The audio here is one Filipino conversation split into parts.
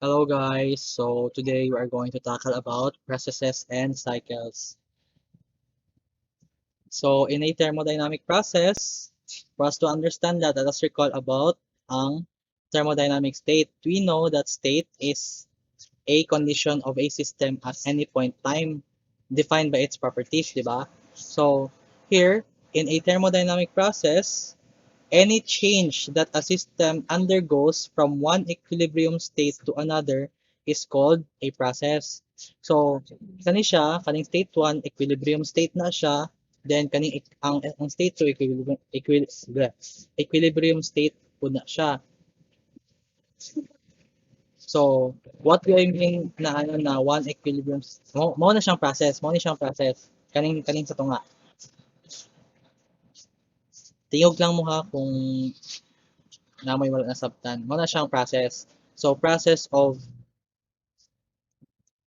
Hello guys, so today we are going to tackle about processes and cycles. So in a thermodynamic process, for us to understand that, let us recall about ang thermodynamic state. We know that state is a condition of a system at any point time defined by its properties, di ba? So here, in a thermodynamic process, any change that a system undergoes from one equilibrium state to another is called a process. So, kaning state 1, equilibrium state na siya, then ang state 2, equilibrium state po na siya. So, what do I mean na one equilibrium, mo na siyang process, kaning sa tunga. Tingog lang mo ha kung na may wala nasabtan. Mo na siyang process. So, process of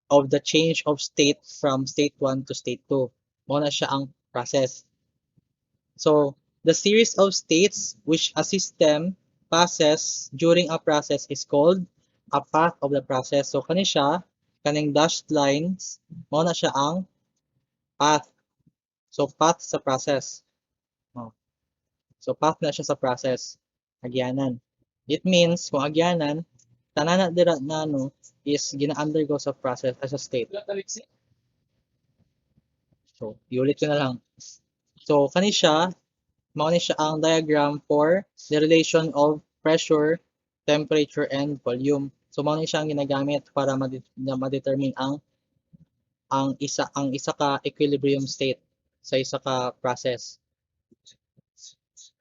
the change of state from state 1 to state 2. Mo na siya ang process. So, the series of states which a system passes during a process is called a path of the process. So, kani siya, kaning dashed lines, mo na siya ang path. So, path sa process. Oh. So, path na siya sa process. Agyanan. It means, kung agyanan, tanana dira na is gina-undergo sa process as a state. So, iulit ko na lang. So, kani siya, mao ni siya ang diagram for the relation of pressure, temperature, and volume. So, mao ni siya ang ginagamit para ma-determine ang isa ka equilibrium state sa isa ka process.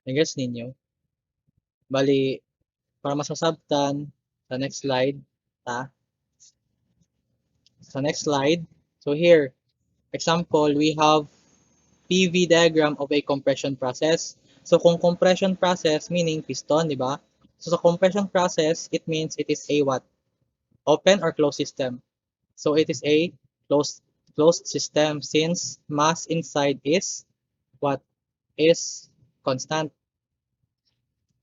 Nagets ninyo? Bali, para masasabtan, sa next slide, ta? Sa next slide, so here, example, we have PV diagram of a compression process. So kung compression process, meaning piston, di ba? So sa compression process, it means it is a what? Open or closed system. So it is a closed system since mass inside is what? Is constant.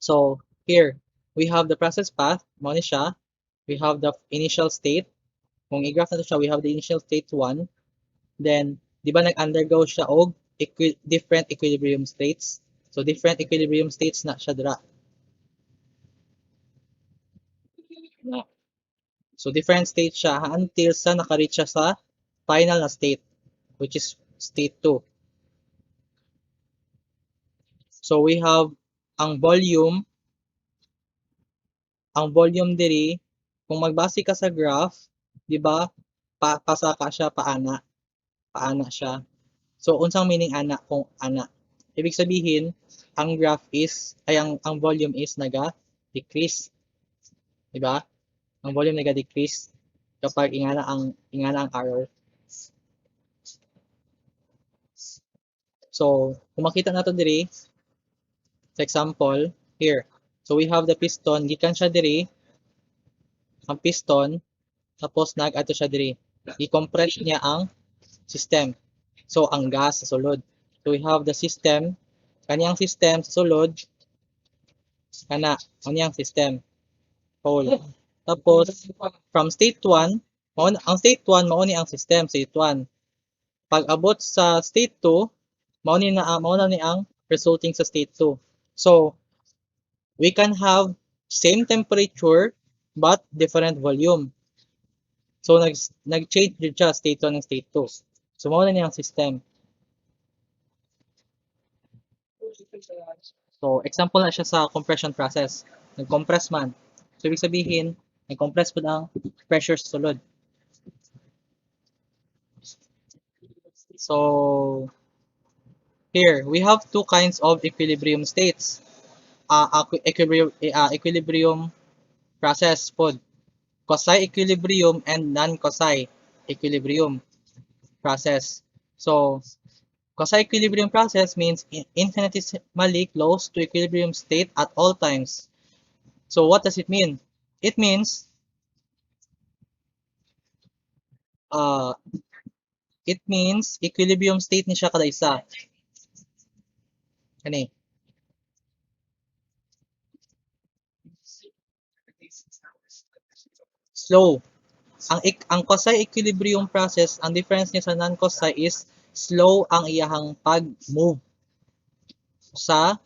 So here, we have the process path, mo ni siya. We have the initial state. Kung i-graph na siya, we have the initial state 1. Then, di ba nag-undergo siya og different equilibrium states? So, different equilibrium states na siya dira. So, different states siya until sa nakareach siya sa final na state, which is state 2. So, we have ang volume diri, kung magbase ka sa graph, di ba, pasaka siya, paana siya. So, unsang meaning ana kung ana? Ibig sabihin, ang graph is, ay ang volume is naga-decrease. Di ba? Ang volume naga-decrease kapag ingana ang arrow. So, kung makita nato diri, sa example, here. So, we have the piston, gikan siya diri, ang piston, tapos nag-ato siya diri. I-compress niya ang system. So, ang gas sa sulod. So, we have the system, kaniyang system sa sulod, kaniyang system, whole. Tapos, from state 1, ang state 1, mao ni ang system, state 1. Pag abot sa state 2, mao na ni ang resulting sa state 2. So, we can have same temperature but different volume. So, nag-change din siya state 1 and state 2. So, mao na ni ang system. So, example na siya sa compression process. Nag-compress man. So, ibig sabihin, nag-compress po ang pressure sa sulod. So, here, we have two kinds of equilibrium states. Equilibrium process po. Quasi-equilibrium and non-quasi equilibrium process. So, quasi-equilibrium process means infinitesimally close to equilibrium state at all times. So, what does it mean? It means, uh, equilibrium state ni siya kada isa. Kani. slow. Ang quasi-equilibrium process, ang difference niya sa non-quasi is slow ang iyahang pag-move sa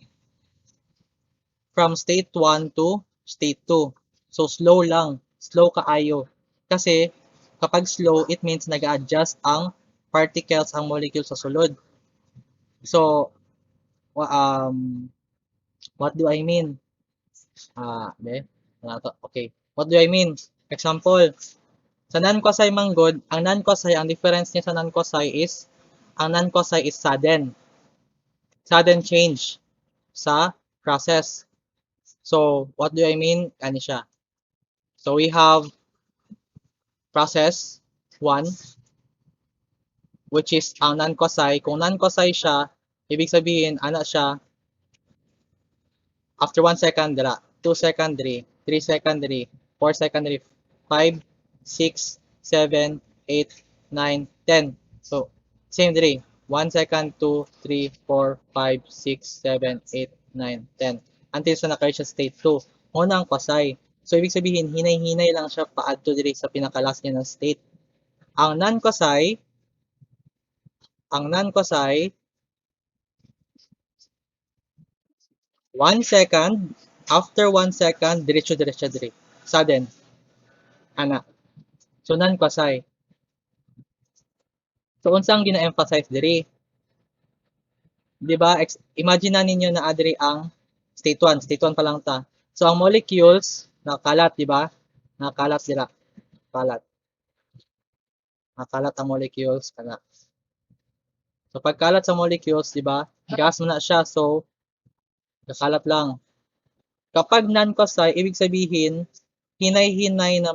from state 1 to state 2. So slow lang, slow kaayo. Kasi kapag slow, it means nag-adjust ang particles, ang molecule sa sulod. So, what do I mean? Be? Okay. What do I mean? Example, sa non-quasi manggod, ang non-quasi, ang difference niya sa non-quasi is, ang non-quasi is sudden. Sudden change sa process. So, what do I mean? Ano siya? So, we have process 1, which is ang non-quasi. Kung non-quasi siya, ibig sabihin, ano siya, after 1 second, dira. 2 second, diri. 3 second, diri. 4 second, diri. 5, 6, 7, 8, 9, 10. So, same diri. 1 second, 2, 3, 4, 5, 6, 7, 8, 9, 10. Until sa naka-reach sa state 2. Una ang quasi. So, ibig sabihin, hinay-hinay lang siya paadto diri sa pinakalas niya ng state. Ang non-quasi, ang non-quasi, 1 second, after 1 second, diretso-diretso diri. Sudden, ana. So, non-quasi. So, unsang gina-emphasize diri? Di ba? Imagine na ninyo na adiri ang state 1. State 1 pa lang ta. So, ang molecules, nakalat, di ba? Nakalat dira. Kalat. Nakalat ang molecules. Kana. So, pagkalat sa molecules, di ba? Gas mo na siya. So, nakalat lang. Kapag non-quasi, ibig sabihin, hinay-hinay na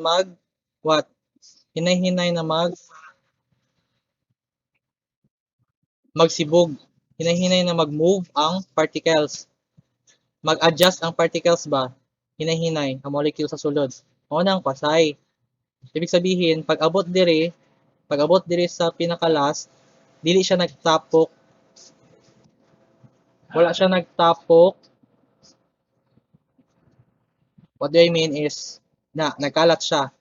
what? Hinay-hinay na magsibog. Hinay-hinay na mag-move ang particles. Mag-adjust ang particles ba? Hinay-hinay ang molecule sa sulod. O nang quasi. Ibig sabihin, pag-abot diri sa pinaka-last, dili siya nagtapok. Wala siya nagtapok. What do I mean is, nagkalat siya.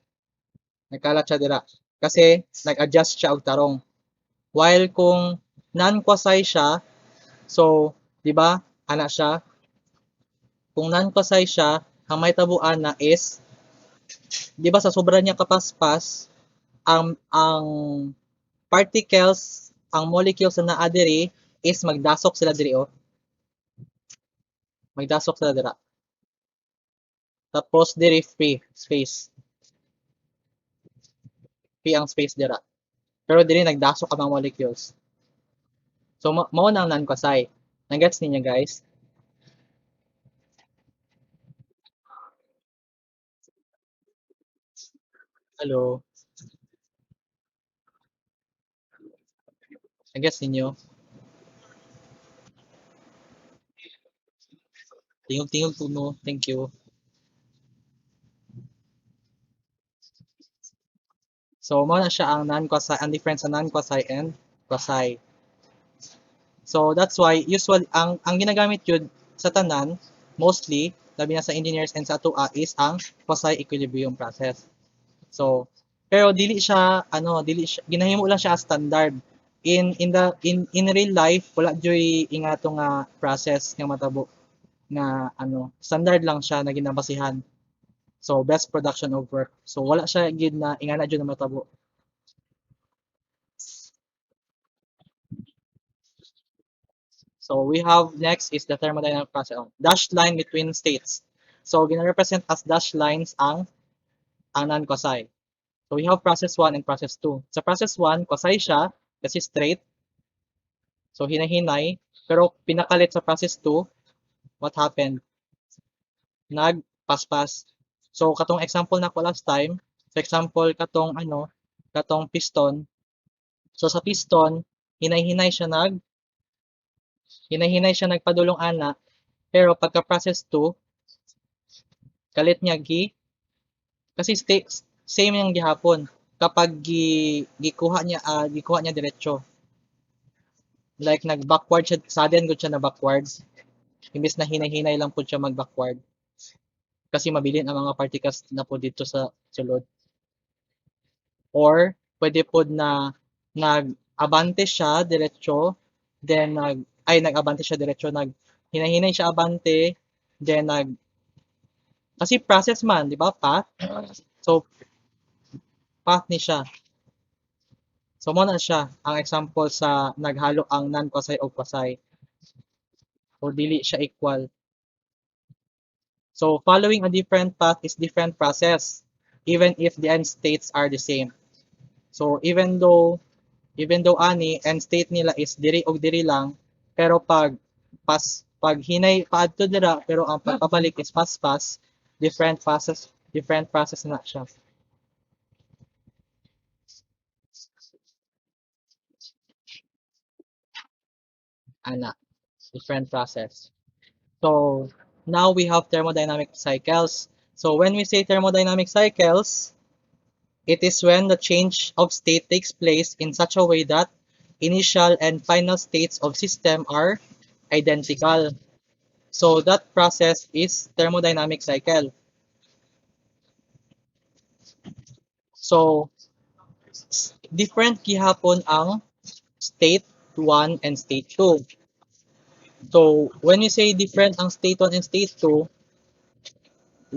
Nagkalat siya dira. Kasi, nag-adjust siya og tarong. While kung non-quasi siya, so, di ba, ana siya, kung non-quasi siya, ang may tabuan na is, di ba sa sobra niya kapaspas, ang particles, ang molecules na naa diri is magdasok sila diri oh. Magdasok sila dira. Tapos diri free space. Free ang space dira. Pero diri nagdasok ang mga molecules. So mao nang non-quasi. Nagets ninyo guys? Hello. Nagets ninyo? Tingog-tingog po no. Thank you. So mao na siya ang non-quasi, ang difference sa non-quasi and quasi. So that's why usually ang ginagamit yun sa tanan mostly labi na sa engineers and sa atua is ang quasi equilibrium process. So pero dili siya ginahimo lang siya as standard. In real life wala joy ingato nga process nga matabo nga standard lang siya na ginabasihan. So best production of work. So wala siya gid na ingana jud na matabo. So we have next is the thermodynamic process. Dashed line between states. So gina-represent as dashed lines ang non-quasi. So we have process 1 and process 2. Sa process 1, quasi siya kasi straight. So hinahinay. Pero pinakalit sa process 2, what happened? Nagpaspas. So katong example na ko last time, sa example katong piston. So sa piston, hinay-hinay siya nagpadulong ana, pero pagka process 2, kalit niya kasi same yung gihapon. Kapag gikuha niya diretso. Like nag-backward siya, sudden good siya na backwards. Imbis na hinay-hinay lang po siya mag-backward. Kasi mabilin ang mga particles na po dito sa sulod. or pwede pod na nag-abante siya diretso, then nag-abante siya diretso, hinahinay siya abante, then kasi process man, di ba, path? So, path ni siya. So, mo na siya ang example sa naghalo ang non-quasi o quasi. So, dili siya equal. So, following a different path is different process, even if the end states are the same. So, even though ani end state nila is diri og diri lang, pero pag hinay paadto dira pero ang pagpabalik is pas different process na siya. Ana, different process. So, now we have thermodynamic cycles. So, when we say thermodynamic cycles, it is when the change of state takes place in such a way that initial and final states of system are identical. So that process is thermodynamic cycle. So different gihapon ang state 1 and state 2. So when you say different ang state 1 and state 2,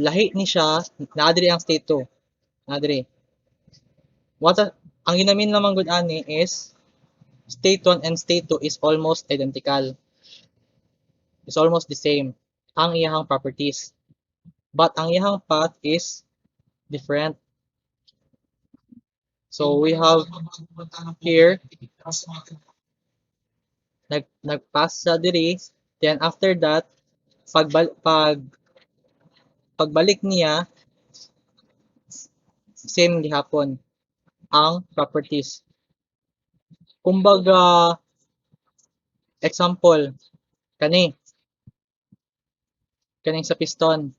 lahi ni siya, naadiri ang state 2. Naadiri. Ang ginamin naman gud ani is state 1 and state 2 is almost identical. It's almost the same ang iyahang properties. But ang iyahang path is different. So we have here nagpass sa diri, then after that pagbalik niya same gihapon ang properties. Kumbaga example kani kaning sa piston,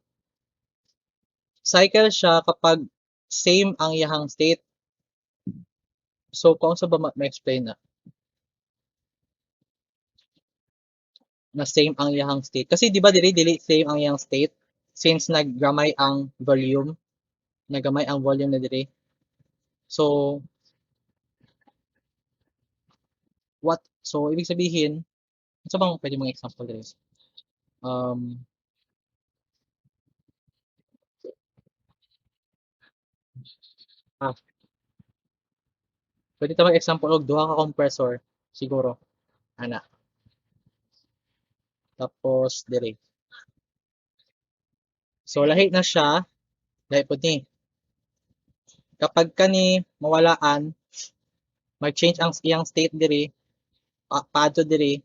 cycle siya kapag same ang iyahang state. So kung sa ba ma-explain na same ang iyahang state, kasi di ba dili same ang iyang state since naggamay ang volume na diri. So ibig sabihin, sa bang pwede mong example diri? Um, ah, pwede ta mag-example og duha ka compressor siguro ana. Tapos diri. So lahi na siya, lahi pud ni. Kapag kani mawalaan, mag-change ang iyang state diri, paadto diri.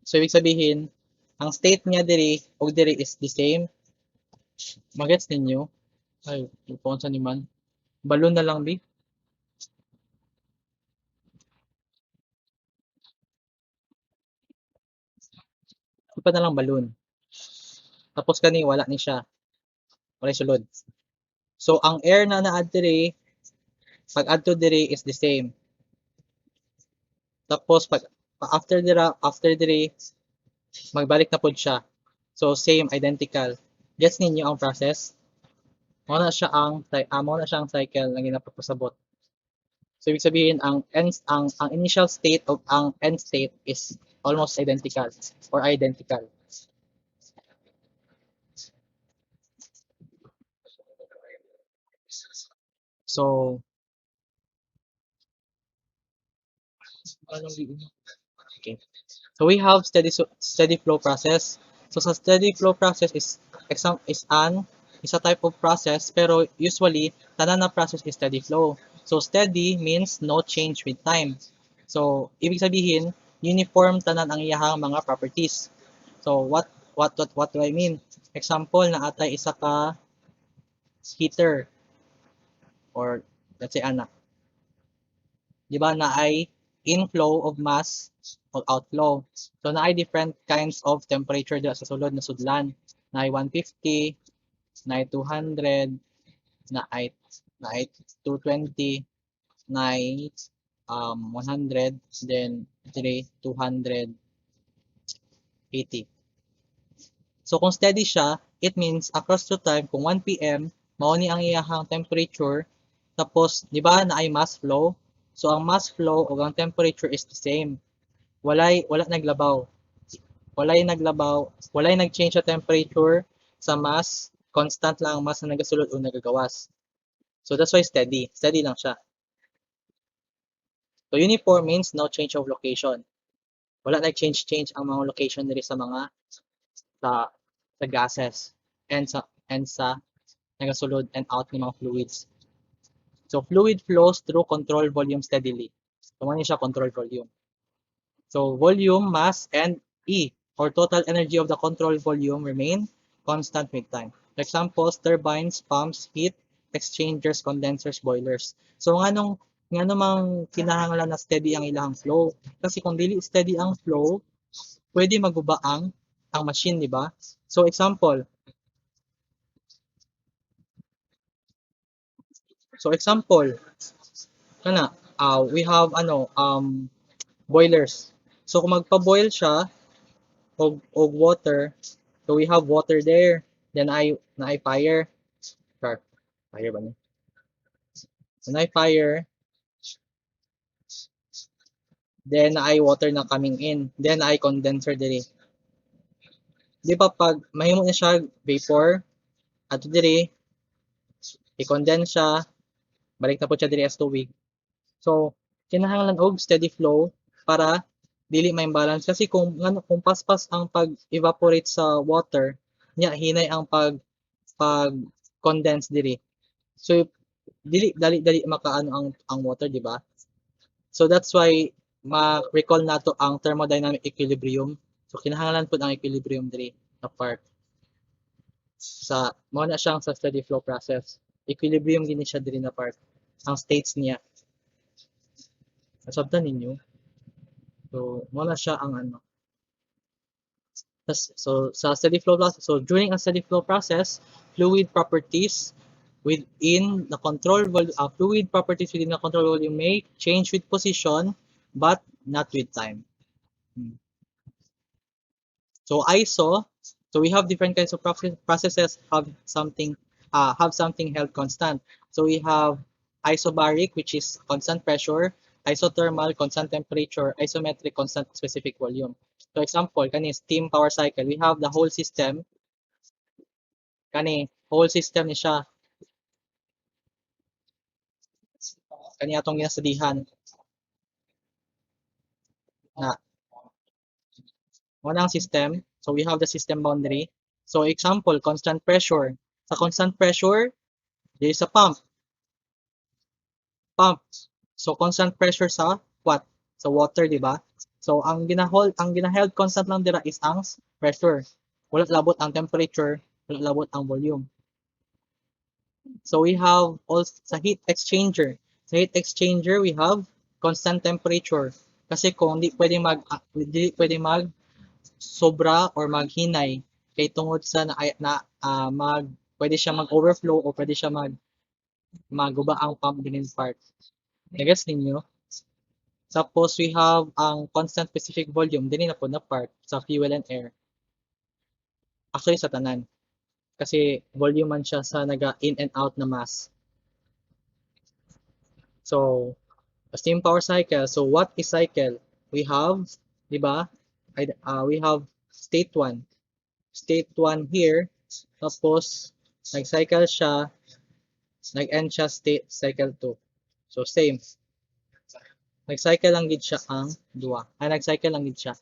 So ibig sabihin, ang state niya diri ug diri is the same. Magets ninyo? Ay, phone sa ni man. Balon na lang bi. Ipa na lang balon. Tapos kani wala ni siya. Wala sulod. So ang air na naad diri, pag adto diri is the same. Tapos after diri magbalik na pod siya. So same, identical. Gets ninyo ang process? Mao na siya ang cycle na ginapapasabot. So ibig sabihin ang initial state of ang end state is almost identical or identical. So okay. So we have steady flow process. So sa steady flow process is a type of process pero usually tanan na process is steady flow. So steady means no change with time. So ibig sabihin uniform tanan ang iyahang mga properties. So what do I mean? Example na atay isa ka heater or let's say ana. Di ba na ay inflow of mass o outflow. So na ay different kinds of temperature dito sa sulod na sudlan. Na ay 150, na ay 200, na ay 220, na ay 100, then 280. So kung steady siya, it means across to time kung 1 PM mao ni ang iyahang temperature, Tapos, di ba na ay mass flow? So, ang mass flow o ang temperature is the same. Wala naglabaw. Walay nag-change sa temperature, sa mass, constant lang ang mass na nagasulod o nagagawas. So, that's why steady. Steady lang siya. So, uniform means no change of location. Wala nag-change ang mga location diri sa mga sa sa gases and sa nagasulod and out ng mga fluids. So, fluid flows through control volume steadily. So, ano siya control volume. So, volume, mass, and E, or total energy of the control volume remain constant with time. For example, turbines, pumps, heat, exchangers, condensers, boilers. So, nga mang kinahanglan na steady ang ilang flow. Kasi kung dili steady ang flow, pwede maguba ang machine, di ba? So, example, kana, we have boilers. So, kung magpa-boil siya, og water. So we have water there. Then I fire. Char, fire ba niya? Then I fire. Then I water na coming in. Then I condenser diri. Di ba pag mahimo na siya vapor, ato diri, i-condense siya, balik na po siya diri as tubig. So, kinahanglan og steady flow para dili ma-imbalance kasi kung paspas ang pag-evaporate sa water, nya hinay ang pag condense diri. So, dali makaano ang water, di ba? So that's why ma-recall nato ang thermodynamic equilibrium. So kinahanglan pud ang equilibrium diri na part sa mao na siyang sa steady flow process. Equilibrium gini siya diri na part. Ang states niya. Nasabtan ninyo. So mao na siya ang ano. So sa steady flow process, so during a steady flow process, fluid properties within the control volume, fluid properties within the control volume may change with position but not with time. Hmm. So ISO, so we have different kinds of processes have something held constant. So we have isobaric, which is constant pressure, isothermal, constant temperature, isometric, constant specific volume. So example, kani steam power cycle, we have the whole system, whole system ni siya, kani atong ginasadihan na unang system. So we have the system boundary. So example, constant pressure. Sa constant pressure, there is a pump. So constant pressure sa what? Sa water, di ba? So ang ginaheld constant lang dira is ang pressure. Wala labot ang temperature, wala labot ang volume. So we have also sa heat exchanger. Sa heat exchanger, we have constant temperature. Kasi kung di pwedeng mag sobra or maghinay kay tungod sa pwede siya mag-overflow o pwede siya maguba ang pump din part. Nagets ninyo? Tapos we have ang constant specific volume din na po na part sa fuel and air. Actually sa tanan. Kasi volume man siya sa naga in and out na mass. So, a steam power cycle. So what is cycle? We have, di ba? We have state 1. State 1 here. Tapos nag-cycle siya, nag-end siya state cycle 2. So same. Nag-cycle lang gid siya ang duwa. Nag-cycle lang gid siya.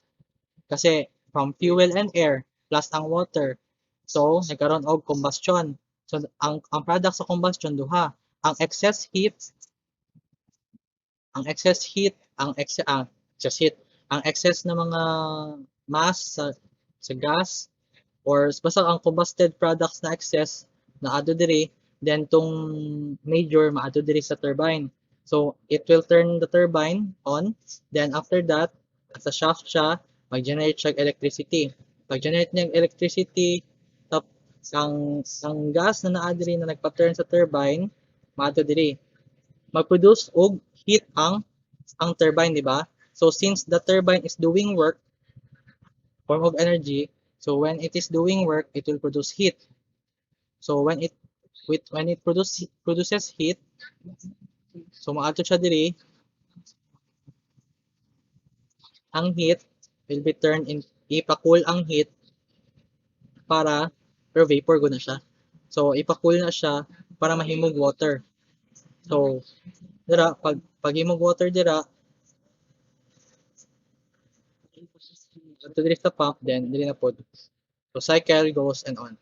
Kasi from fuel and air plus ang water. So nagkaroon og combustion. So ang product sa combustion duha. Ang excess heat, ang excess heat, excess heat, ang excess na mga mass sa gas or basta ang combusted products na excess na ado diri, then tong major maado diri sa turbine. So it will turn the turbine on, then after that sa shaft siya mag-generate siya electricity. Pag-generate niya electricity, tap ang gas na naa diri na nagpa-turn sa turbine maado diri mag-produce og heat ang turbine, di ba? So since the turbine is doing work, form of energy, so when it is doing work, it will produce heat. So when it produces heat, so maato siya diri, ang heat will be turned in ipa-cool ang heat para pero vapor gud na siya. So ipa-cool na siya para mahimog water. So dira pag himog water dira adto diri sa pump then diri na pod. So cycle goes and on.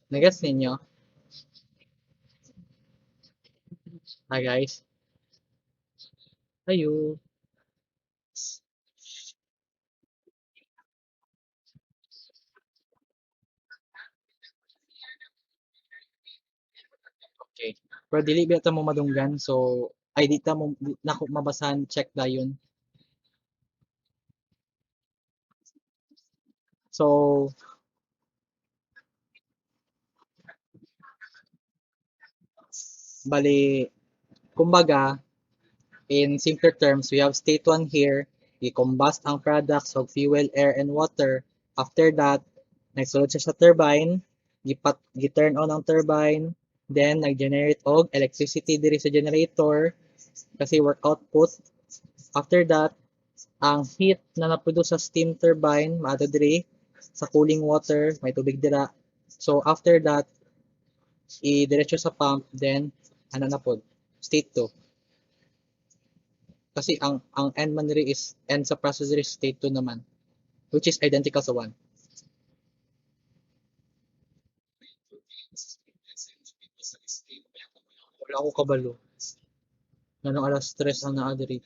Nagets ninyo? Hi guys. Ayo. Okay. Pero dili ba ta mo madunggan so ay di ta mo nako mabasahan check dayon. So bali kumbaga in simpler terms we have state 1 here, i-combust ang products of fuel, air and water. After that, nagsulod siya sa turbine, gi-turn on ang turbine, then nag-generate og electricity diri sa generator kasi work output. After that, ang heat na naproduce sa steam turbine maadto diri sa cooling water, may tubig dira. So after that, i-diretso sa pump, then ano na pod, state 2. Kasi ang end man diri is end sa process diri state 2 naman, which is identical sa 1. Wala ko kabalo. Nganong alas 3 ang naa diri.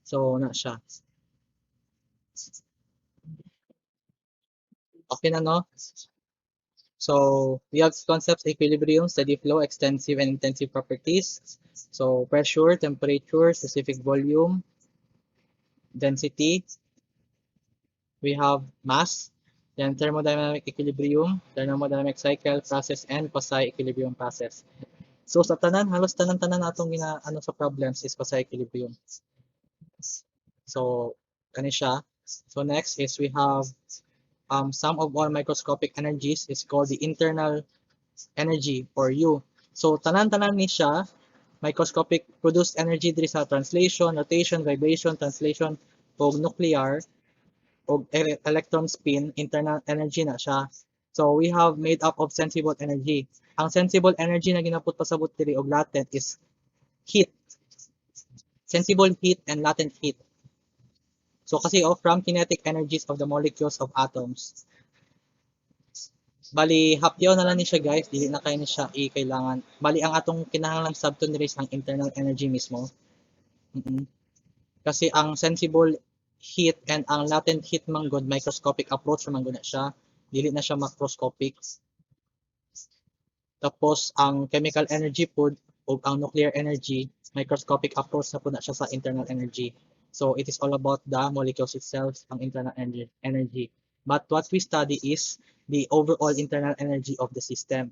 So na siya. Okay na no? So we have concepts: equilibrium, steady flow, extensive and intensive properties. So pressure, temperature, specific volume, density. We have mass, then thermodynamic equilibrium, thermodynamic cycle process, and quasi-equilibrium process. So sa tanan, halos tanan-tanan atong ano sa problems is quasi-equilibrium. So kani siya. So next is we have sum of all microscopic energies is called the internal energy or U. So tanan-tanan ni siya microscopic produced energy diri sa translation, rotation, vibration, translation og nuclear og electron spin, internal energy na siya. So we have made up of sensible energy. Ang sensible energy na ginaput pasabot diri og latent is heat. Sensible heat and latent heat. So kasi from kinetic energies of the molecules of atoms. Bali hapyaw na lang ni siya guys, dili na kay ni siya kailangan. Bali ang atong kinahanglan sabton diri ang internal energy mismo. Mm-mm. Kasi ang sensible heat and ang latent heat man gud microscopic approach man gud na siya. Dili na siya macroscopic. Tapos ang chemical energy pod ug ang nuclear energy microscopic approach na po na siya sa internal energy. So it is all about the molecules itself, ang internal energy. But what we study is the overall internal energy of the system.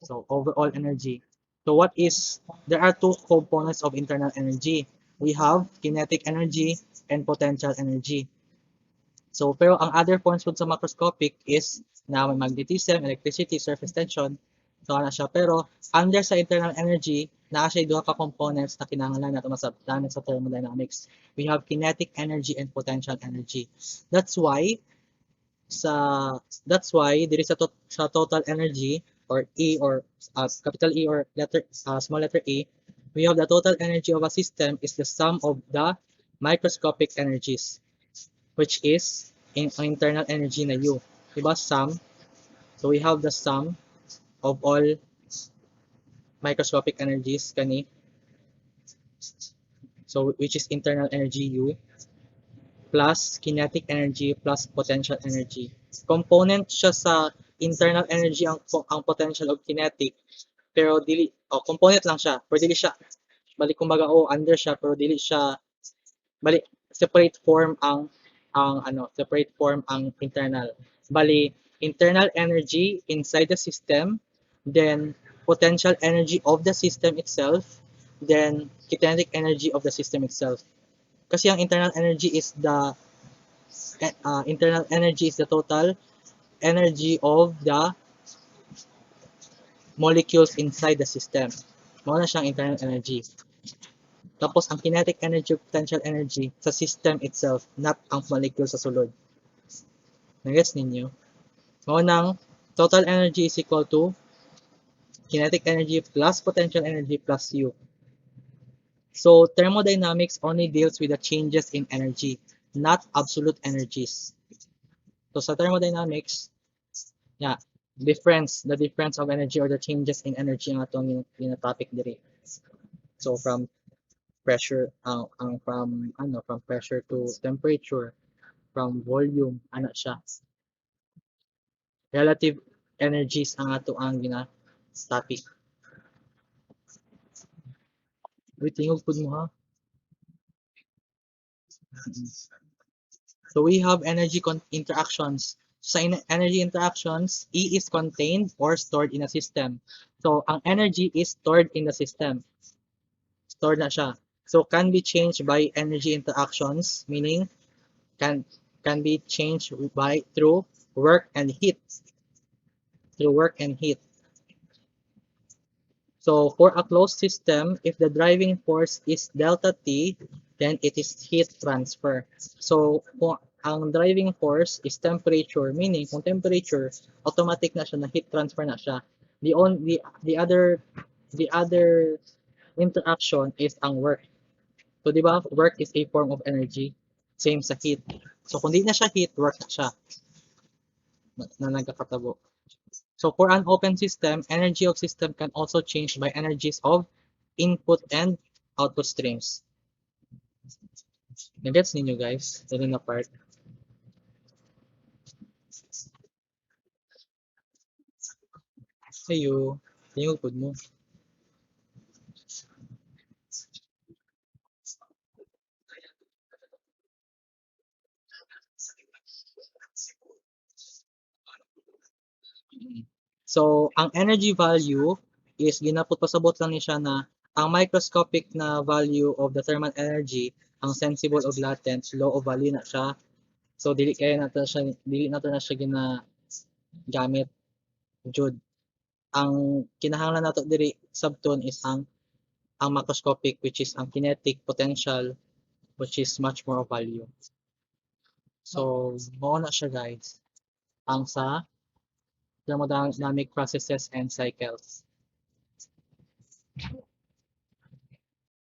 So overall energy. So what is, there are two components of internal energy. We have kinetic energy and potential energy. So pero ang other points sa macroscopic is na may magnetism, electricity, surface tension. So ana siya. Pero under sa internal energy, naa siya duha ka components na kinahanglan nato masabtan sa thermodynamics. We have kinetic energy and potential energy. That's why sa diri sa total energy or E or capital E or small letter E, we have the total energy of a system is the sum of the microscopic energies, which is internal energy na U. Diba? Sum. So we have the sum of all microscopic energies kani. So which is internal energy U plus kinetic energy plus potential energy. Component siya sa internal energy ang potential of kinetic, pero dili component lang siya, pero dili siya balik kumbaga under siya pero dili siya bali separate form separate form ang internal. Bali internal energy inside the system, then potential energy of the system itself, then kinetic energy of the system itself. Kasi ang internal energy is the internal energy is the total energy of the molecules inside the system. Mao na siyang internal energy. Tapos ang kinetic energy o potential energy sa system itself, not ang molecule sa sulod. Nagets ninyo? Mao nang total energy is equal to kinetic energy plus potential energy plus U. So thermodynamics only deals with the changes in energy, not absolute energies. So sa thermodynamics, yeah, the difference of energy or the changes in energy ang atong topic diri. So from pressure from pressure to temperature, from volume ana siya. Relative energies ang ato ang gina topic. Wait, tingog pud mo ha. So we have energy interactions. Sa energy interactions, E is contained or stored in a system. So ang energy is stored in the system. Stored na siya. So can be changed by energy interactions, meaning can be changed by through work and heat. Through work and heat. So for a closed system, if the driving force is delta T, then it is heat transfer. So kung ang driving force is temperature, meaning kung temperature, automatic na siya na heat transfer na siya. The other interaction is ang work. So di ba, work is a form of energy, same sa heat. So kung di na siya heat, work na siya na nagkakatabo. So for an open system, energy of system can also change by energies of input and output streams. Nagets ninyo guys? Dali na part. Sayo, tingog pud mo. So, ang energy value is ginapot pasabot lang ni siya na ang microscopic na value of the thermal energy, ang sensible of latent, low of value na siya. So, dili na to na siya ginagamit jud. Ang kinahanglan nato diri sabton is ang macroscopic, which is ang kinetic potential, which is much more of value. So, mao na siya guys. Ang sa thermodynamic processes and cycles.